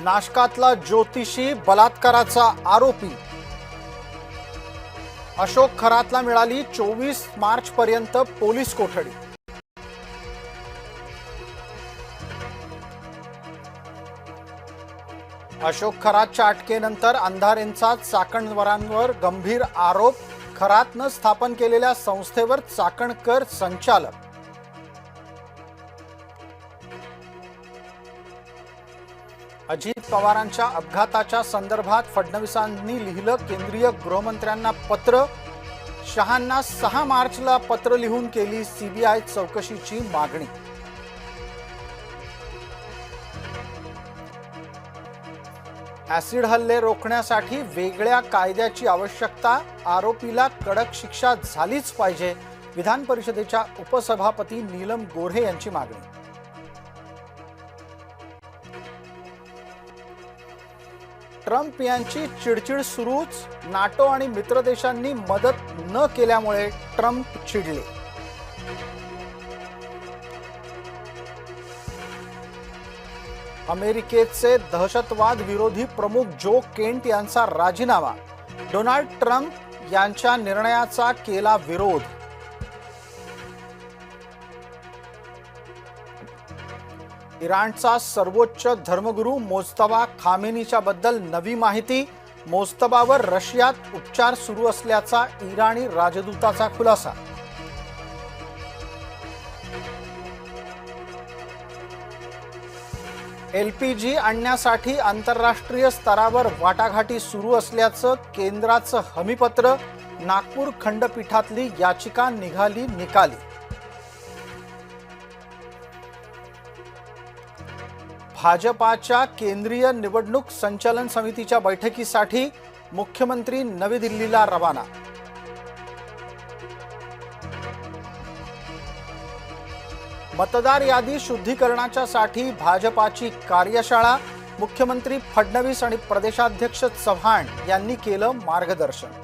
नाशकातला ज्योतिषी बलात्काराचा आरोपी अशोक खरातला मिळाली 24 मार्च पर्यंत पोलीस कोठडी। अशोक खरातच्या अटकेनंतर अंधारेंचा चाकणवरांवर गंभीर आरोप। खरातनं स्थापन केलेल्या संस्थेवर चाकणकर संचालक। अजित पवारांच्या अपघाताच्या संदर्भात फडणवीसांनी लिहिलं केंद्रीय गृहमंत्र्यांना पत्र। शहांना 6 मार्चला पत्र लिहून केली सीबीआय चौकशीची मागणी। ऍसिड हल्ले रोखण्यासाठी वेगळ्या कायद्याची आवश्यकता। आरोपीला कडक शिक्षा झालीच पाहिजे, विधान परिषदेच्या उपसभापती नीलम गोऱ्हे यांची मागणी। ट्रम्प यांची चिडचिड सुरूच। नाटो आणि मित्र देशांनी मदत न केल्यामुळे ट्रम्प चिडले। अमेरिकेचे दहशतवाद विरोधी प्रमुख जो केंट यांचा राजीनामा। डोनाल्ड ट्रम्प यांच्या निर्णयाचा केला विरोध। इराणचा सर्वोच्च धर्मगुरू मोज्तबा खामेनीच्या बद्दल नवी माहिती। मोज्तबावर रशियात उपचार सुरू असल्याचा इराणी राजदूताचा खुलासा। एलपीजी आणण्यासाठी आंतरराष्ट्रीय स्तरावर वाटाघाटी सुरू असल्याचं केंद्राचं हमीपत्र। नागपूर खंडपीठातली याचिका निघाली निकाली। भाजपाच्या केंद्रीय निवडणूक संचालन समितीच्या बैठकीसाठी मुख्यमंत्री नवी दिल्लीला रवाना। मतदार यादी शुद्धीकरणासाठी भाजपाची कार्यशाळा। मुख्यमंत्री फडणवीस आणि प्रदेशाध्यक्ष चव्हाण यांनी केलं मार्गदर्शन।